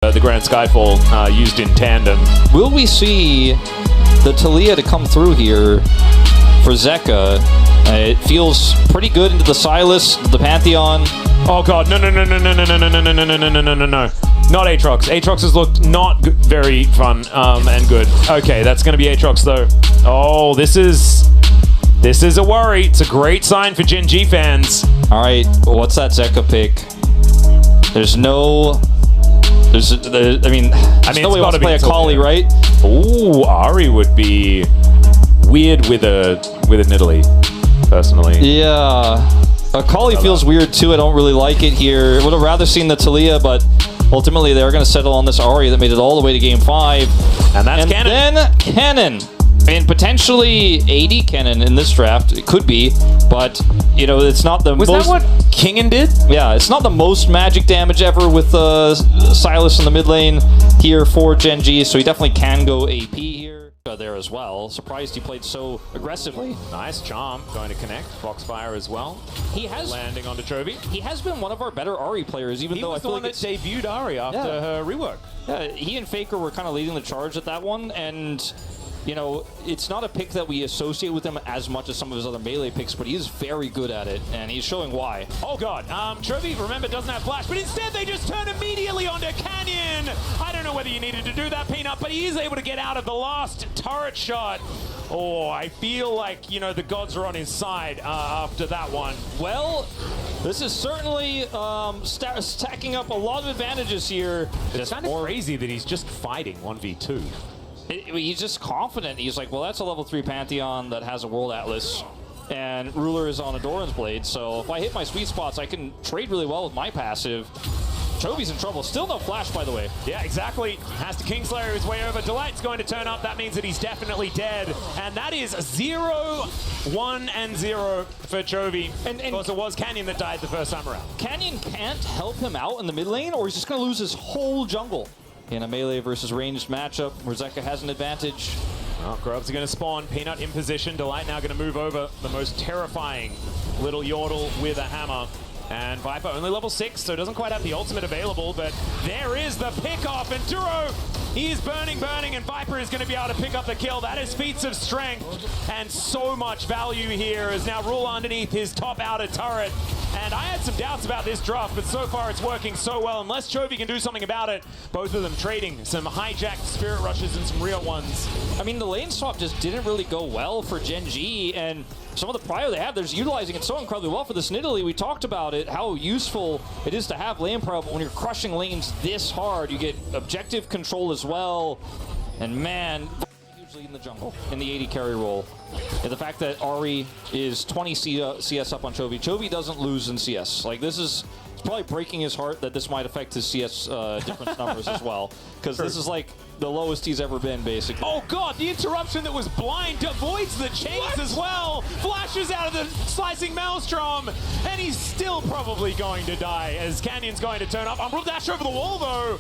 The Grand Skyfall used in tandem. Will we see the Talia to come through here for Zeka? It feels pretty good into the Silas, the Pantheon. Oh god, no. Not Aatrox. Aatrox has looked not very fun and good. Okay, that's going to be Aatrox though. Oh, this is a worry. It's a great sign for Gen G fans. All right, what's that Zeka pick? There's no... I mean, nobody wants to play a Kali, right? Ooh, Ari would be weird with a Nidalee, personally. Yeah, a Kali feels weird too. I don't really like it here. Would have rather seen the Talia, but ultimately they're going to settle on this Ari that made it all the way to Game 5. And that's Cannon. Then Cannon. And potentially 80 Cannon in this draft. It could be, but, you know, it's not the most... Was that what Kingen did? Yeah, it's not the most magic damage ever with Silas in the mid lane here for Gen G, so he definitely can go AP here. There as well. Surprised he played so aggressively. Nice charm, going to connect. Foxfire as well. He has landing onto Chovy. He has been one of our better Ari players, even though I feel like that debuted Ari after her rework. Yeah, he and Faker were kind of leading the charge at that one, and you know, it's not a pick that we associate with him as much as some of his other melee picks, but he is very good at it, and he's showing why. Oh god, Chovy, remember, doesn't have flash, but instead they just turn immediately onto Canyon. I don't know whether you needed to do that, Peanut, but he is able to get out of the last turret shot. Oh, I feel like, you know, the gods are on his side after that one. Well, this is certainly stacking up a lot of advantages here. It's kind of crazy that he's just fighting 1v2. He's just confident. He's like, well, that's a level 3 Pantheon that has a World Atlas, and Ruler is on a Doran's Blade, so if I hit my sweet spots, I can trade really well with my passive. Chovy's in trouble. Still no flash, by the way. Yeah, exactly. Has to Kingslayer his way over. Delight's going to turn up. That means that he's definitely dead. And that is 0, 1, and 0 for Chovy. And because it was Canyon that died the first time around. Canyon can't help him out in the mid lane, or he's just going to lose his whole jungle in a melee versus ranged matchup where Zeka has an advantage. Well, Grubs are going to spawn. Peanut in position. Delight now going to move over. The most terrifying little Yordle with a hammer. And Viper only level 6, so doesn't quite have the ultimate available, but there is the pick-off, and Duro, he is burning, and Viper is going to be able to pick up the kill. That is feats of strength, and so much value here as now Rule underneath his top outer turret. And I had some doubts about this draft, but so far it's working so well. Unless Chovy can do something about it, both of them trading some hijacked Spirit Rushes and some real ones. I mean, the lane swap just didn't really go well for Gen G, and some of the prio they have, they're utilizing it so incredibly well for this Nidalee. We talked about it, how useful it is to have lane prio, but when you're crushing lanes this hard, you get objective control as well. And man, hugely in the jungle, in the 80 carry role. And the fact that Ari is 20 CS up on Chovy. Chovy doesn't lose in CS. Like, this is... It's probably breaking his heart that this might affect his CS difference numbers as well, because this is like the lowest he's ever been, basically. Oh god, the interruption that was blind avoids the chains as well. Flashes out of the slicing maelstrom, and he's still probably going to die as Canyon's going to turn up. Umbral dash over the wall though.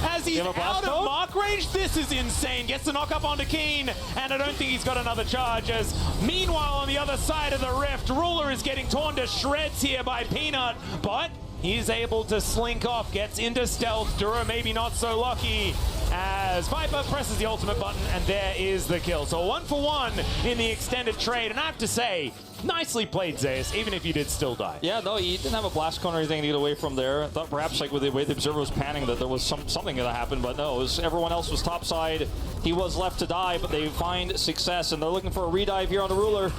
As he's out of mark range, this is insane. Gets the knock up onto Keen, and I don't think he's got another charge. As meanwhile, on the other side of the rift, Ruler is getting torn to shreds here by Peanut, but he's able to slink off, gets into stealth. Duro maybe not so lucky as Viper presses the ultimate button, and there is the kill. So 1 for 1 in the extended trade, and I have to say, nicely played, Zeus, even if you did still die. Yeah, no, he didn't have a blast cone or anything to get away from there. I thought perhaps like with the way the observer was panning that there was something that happened, but no, it was, everyone else was topside. He was left to die, but they find success, and they're looking for a redive here on the Ruler.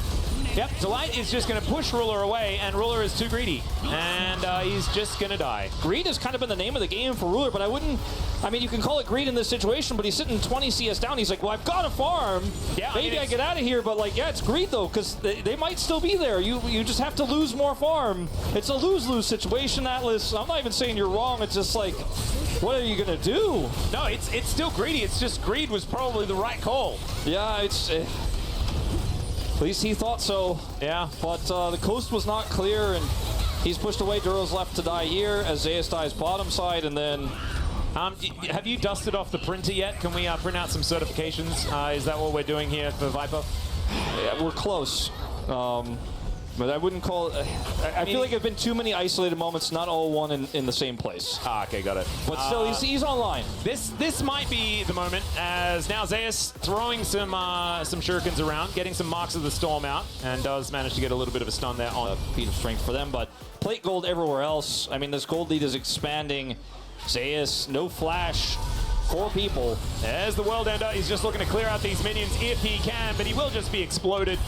Yep, Delight is just going to push Ruler away, and Ruler is too greedy, and he's just going to die. Greed has kind of been the name of the game for Ruler, but I mean, you can call it greed in this situation, but he's sitting 20 CS down. He's like, well, I've got a farm. Yeah, maybe I get out of here, but like, yeah, it's greed though, because they might still be there. You just have to lose more farm. It's a lose-lose situation, Atlas. I'm not even saying you're wrong. It's just like, what are you going to do? No, it's still greedy. It's just greed was probably the right call. Yeah, it's... At least he thought so. Yeah. But the coast was not clear, and he's pushed away. Duro's left to die here as Zeus dies bottom side, and then... have you dusted off the printer yet? Can we print out some certifications? Is that what we're doing here for Viper? Yeah, we're close. But I wouldn't call it. I feel like there have been too many isolated moments, not all one in the same place. Ah, okay, got it. But still, he's online. This might be the moment, as now Zeus throwing some shurikens around, getting some marks of the storm out, and does manage to get a little bit of a stun there on A feat of strength for them, but plate gold everywhere else. I mean, this gold lead is expanding. Zeus, no flash. 4 people. There's the World Ender. He's just looking to clear out these minions if he can, but he will just be exploded.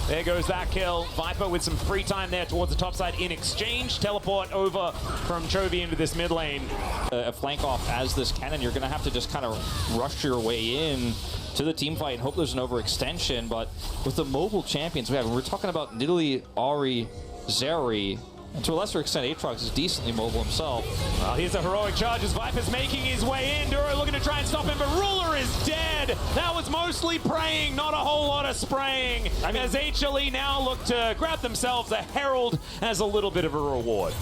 There goes that kill. Viper with some free time there towards the top side in exchange. Teleport over from Chovy into this mid lane. A flank off as this cannon, you're going to have to just kind of rush your way in to the team fight and hope there's an overextension. But with the mobile champions we have, and we're talking about Nidalee, Ahri, Zeri, and to a lesser extent, Aatrox is decently mobile himself. Well, here's a heroic charge as Viper's making his way in. Duro looking to try and stop him, but Ruler is dead. That was mostly praying, not a whole lot of spraying. I mean, as HLE now look to grab themselves a Herald as a little bit of a reward.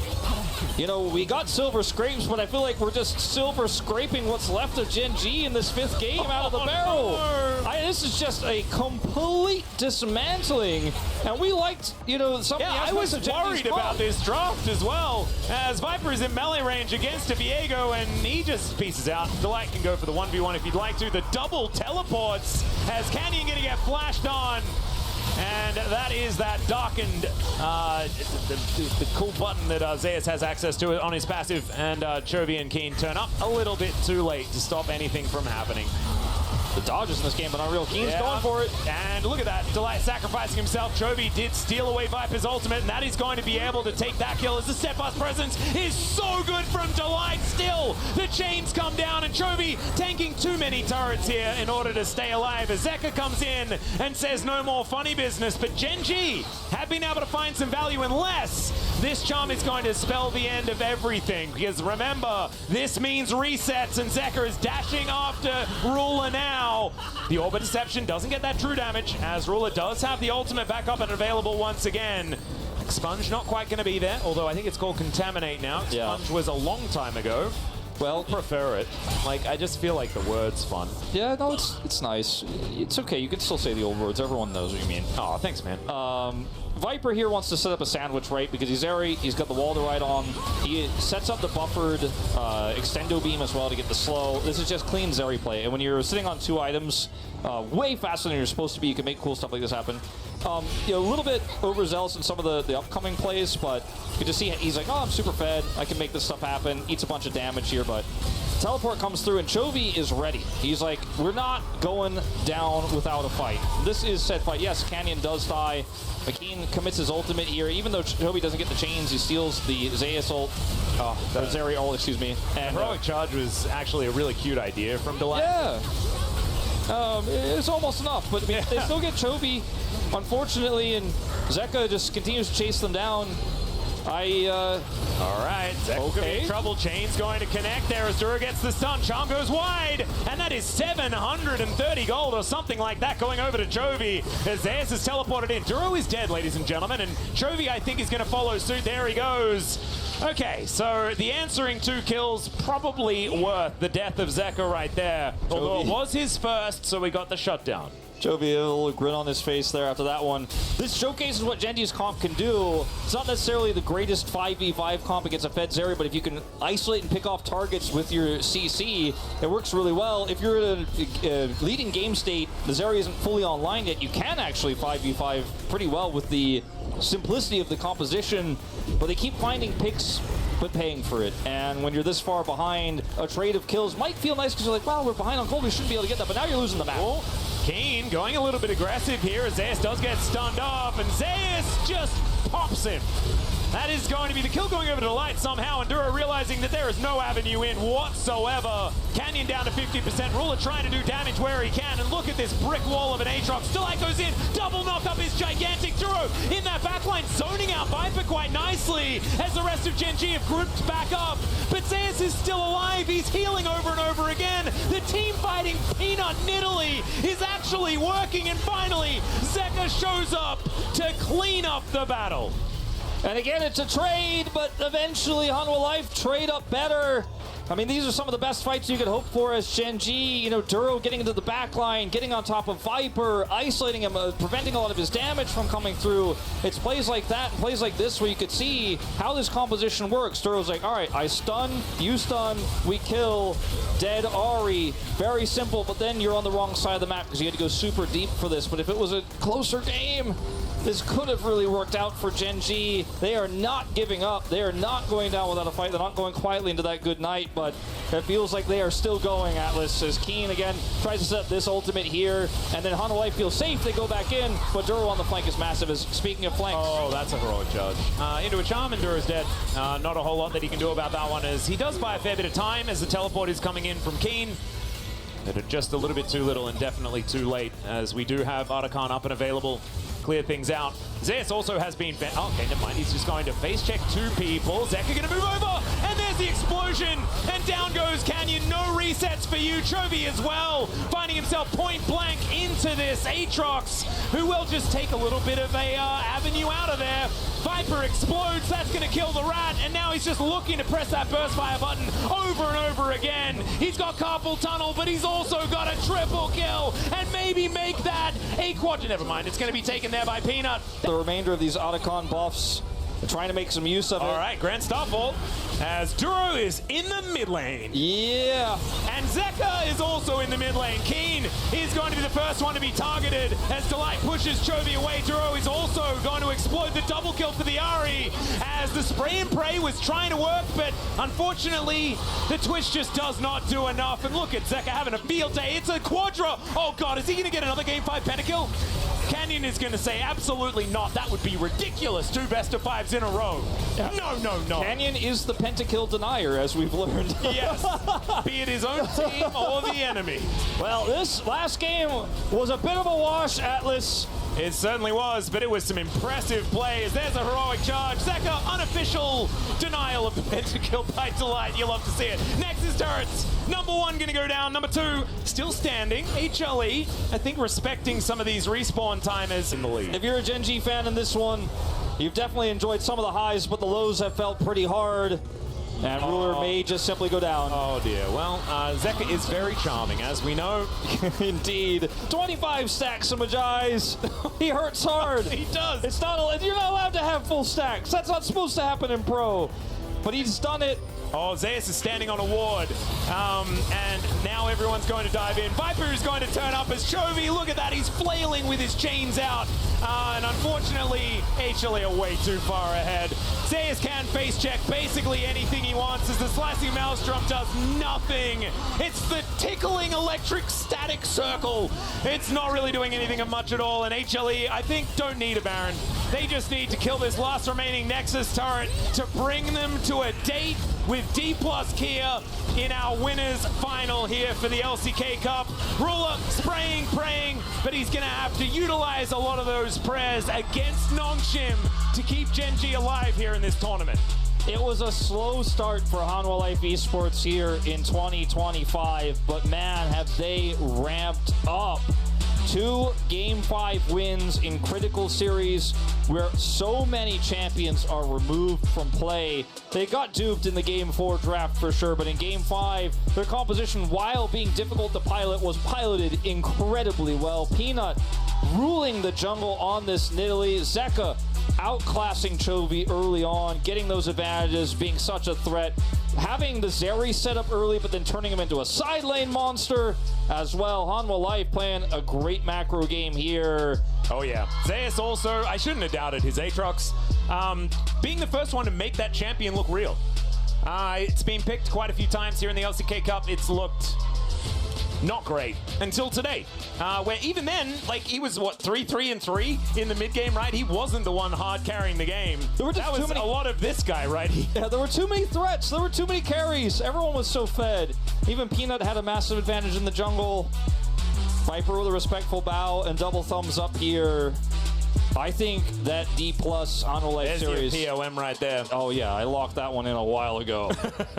You know, we got silver scrapes, but I feel like we're just silver scraping what's left of Gen G in this 5th game out of the barrel. No. This is just a complete dismantling, and we liked, you know, some of the I was aspects of Gen G's worried fun. about this draft as well, as Viper is in melee range against a Viego, and he just pieces out. Delight can go for the 1v1 if you'd like to. The double teleports as Canyon gonna get flashed on. And that is that darkened, the cool button that Zeus has access to on his passive, and Chovy and Keen turn up a little bit too late to stop anything from happening. The dodges in this game, but Unreal Keen's going for it. And look at that, Delight sacrificing himself. Chovy did steal away Viper's ultimate, and that is going to be able to take that kill as the steadfast presence is so good from Delight. Still, the chains come down, and Chovy tanking too many turrets here in order to stay alive as Zeka comes in and says no more funny business. But Gen G have been able to find some value unless this charm is going to spell the end of everything. Because remember, this means resets, and Zeka is dashing after Ruler now. The Orbit Deception doesn't get that true damage, as Ruler does have the ultimate back up and available once again. Expunge not quite going to be there, although I think it's called Contaminate now. Expunge was a long time ago. Well, prefer it. Like, I just feel like the word's fun. Yeah, no, it's nice. It's okay. You can still say the old words. Everyone knows what you mean. Oh, thanks, man. Viper here wants to set up a sandwich, right? Because he's Zeri, he's got the wall to ride on. He sets up the buffered extendo beam as well to get the slow. This is just clean Zeri play. And when you're sitting on 2 items way faster than you're supposed to be, you can make cool stuff like this happen. You know, a little bit overzealous in some of the upcoming plays, but you can just see he's like, oh, I'm super fed. I can make this stuff happen. Eats a bunch of damage here, but teleport comes through, and Chovy is ready. He's like, we're not going down without a fight. This is said fight. Yes, Canyon does die. McKean commits his ultimate here. Even though Chovy doesn't get the chains, he steals the Zeus ult. The Zeri ult, excuse me. And Heroic Charge was actually a really cute idea from Delight. yeah. It's almost enough, but I mean, they still get Chovy, unfortunately, and Zeka just continues to chase them down. All right, Zeka could be in trouble. Chain's going to connect there as Dura gets the stun. Charm goes wide, and that is 730 gold or something like that going over to Chovy as Zeus is teleported in. Duro is dead, ladies and gentlemen, and Chovy, I think, is going to follow suit. There he goes. Okay, so the answering 2 kills probably worth the death of Zeka right there. Although it was his first, so we got the shutdown. Chovy, a little grin on his face there after that one. This showcases what Gen G's comp can do. It's not necessarily the greatest 5v5 comp against a fed Zeri, but if you can isolate and pick off targets with your CC, it works really well. If you're in a leading game state, the Zeri isn't fully online yet, you can actually 5v5 pretty well with the simplicity of the composition, but they keep finding picks but paying for it. And when you're this far behind, a trade of kills might feel nice because you're like, well, we're behind on gold, we shouldn't be able to get that, but now you're losing the map. Cool. Keen going a little bit aggressive here as Zeus does get stunned off, and Zeus just pops him. That is going to be the kill going over to Light somehow, and Dura realizing that there is no avenue in whatsoever. Canyon down to 50%. Ruler trying to do damage where he can, and look at this brick wall of an Aatrox. Delight goes in, double knock up is gigantic. Duro in that backline, zoning out Viper quite nicely as the rest of Gen G have grouped back up. But Zeus is still alive. He's healing over and over again. The team fighting Peanut Nidalee is actually working, and finally Zeka shows up to clean up the battle. And again, it's a trade, but eventually Hanwha Life trade up better. I mean, these are some of the best fights you could hope for as Gen G. You know, Duro getting into the back line, getting on top of Viper, isolating him, preventing a lot of his damage from coming through. It's plays like that and plays like this where you could see how this composition works. Duro's like, all right, I stun, you stun, we kill, dead Ahri. Very simple, but then you're on the wrong side of the map because you had to go super deep for this. But if it was a closer game, this could have really worked out for Gen G. They are not giving up. They are not going down without a fight. They're not going quietly into that good night, but it feels like they are still going. Atlas as Keen again tries to set this ultimate here, and then Hanwha Life feels safe. They go back in, but Duro on the flank is massive. As speaking of flanks. Oh, that's a heroic charge. Into a charm, and Duro's dead. Not a whole lot that he can do about that one, as he does buy a fair bit of time as the teleport is coming in from Keen. But just a little bit too little and definitely too late, as we do have Artican up and available. Clear things out. Zeus also has been... Oh, okay, never mind. He's just going to face check two people. Zeka going to move over, and there's the explosion, and down goes Canyon. No resets for you. Chovy as well, finding himself point blank into this Aatrox, who will just take a little bit of a avenue out of there. Viper explodes. That's going to kill the rat, and now he's just looking to press that burst fire button over and over again. He's got carpal tunnel, but he's also got a triple kill, and maybe make that a quadra. Never mind. It's going to be taken there by Peanut. The remainder of these Artican buffs, they're trying to make some use of it. All right, Grand Starfall as Duro is in the mid lane. Yeah. And Zeka is also in the mid lane. Keen is going to be the first one to be targeted as Delight pushes Chovy away. Duro is also going to explode the double kill for the Ahri as the spray and pray was trying to work, but unfortunately the Twitch just does not do enough. And look at Zeka having a field day. It's a quadra. Oh God, is he going to get another game 5 pentakill? Canyon is going to say absolutely not. That would be ridiculous. 2 best of 5s in a row. Yeah. No, no, no. Canyon is the pentakill denier, as we've learned. Yes, be it his own team or the enemy. Well, this last game was a bit of a wash, Atlas. It certainly was, but it was some impressive plays. There's a heroic charge. Zeka, unofficial denial of the pentakill by Delight. You love to see it. Nexus turrets. Number 1 going to go down. Number 2 still standing. HLE, I think, respecting some of these respawn timers in the lead. If you're a Gen G fan in this one, you've definitely enjoyed some of the highs, but the lows have felt pretty hard. And Ruler may just simply go down. Oh dear. Well, Zeka is very charming, as we know. Indeed. 25 stacks of Magi's. He hurts hard. He does. It's not. You're not allowed to have full stacks. That's not supposed to happen in pro. But he's done it. Oh, Zeus is standing on a ward. And now everyone's going to dive in. Viper is going to turn up as Chovy. Look at that. He's flailing with his chains out. And unfortunately, HLE are way too far ahead. Zeus can face check basically anything he wants as the slicing maelstrom does nothing. It's the tickling electric static circle. It's not really doing anything much at all. And HLE, I think, don't need a Baron. They just need to kill this last remaining Nexus turret to bring them to a date with D+ Kia in our winners final here for the LCK Cup. Ruler spraying, praying, but he's gonna have to utilize a lot of those prayers against Nongshim to keep Gen G alive here in this tournament. It was a slow start for Hanwha Life Esports here in 2025, but man, have they ramped up. 2 Game 5 wins in critical series where so many champions are removed from play. They got duped in the Game 4 draft for sure, but in Game 5, their composition, while being difficult to pilot, was piloted incredibly well. Peanut ruling the jungle on this Nidalee. Zeka outclassing Chovy early on, getting those advantages, being such a threat. Having the Zeri set up early, but then turning him into a side lane monster as well. Hanwha Life playing a great macro game here. Oh yeah. Zeus also, I shouldn't have doubted his Aatrox. Being the first one to make that champion look real. It's been picked quite a few times here in the LCK Cup. It's looked not great until today, where even then, like, he was what, 3-3-3 in the mid game, right? He wasn't the one hard carrying the game. There were just a lot of this guy right here. Yeah, there were too many threats. There were too many carries. Everyone was so fed. Even Peanut had a massive advantage in the jungle. Viper with a respectful bow and double thumbs up here. I think that D+ Hanwha Life series. There's your POM right there. Oh yeah, I locked that one in a while ago.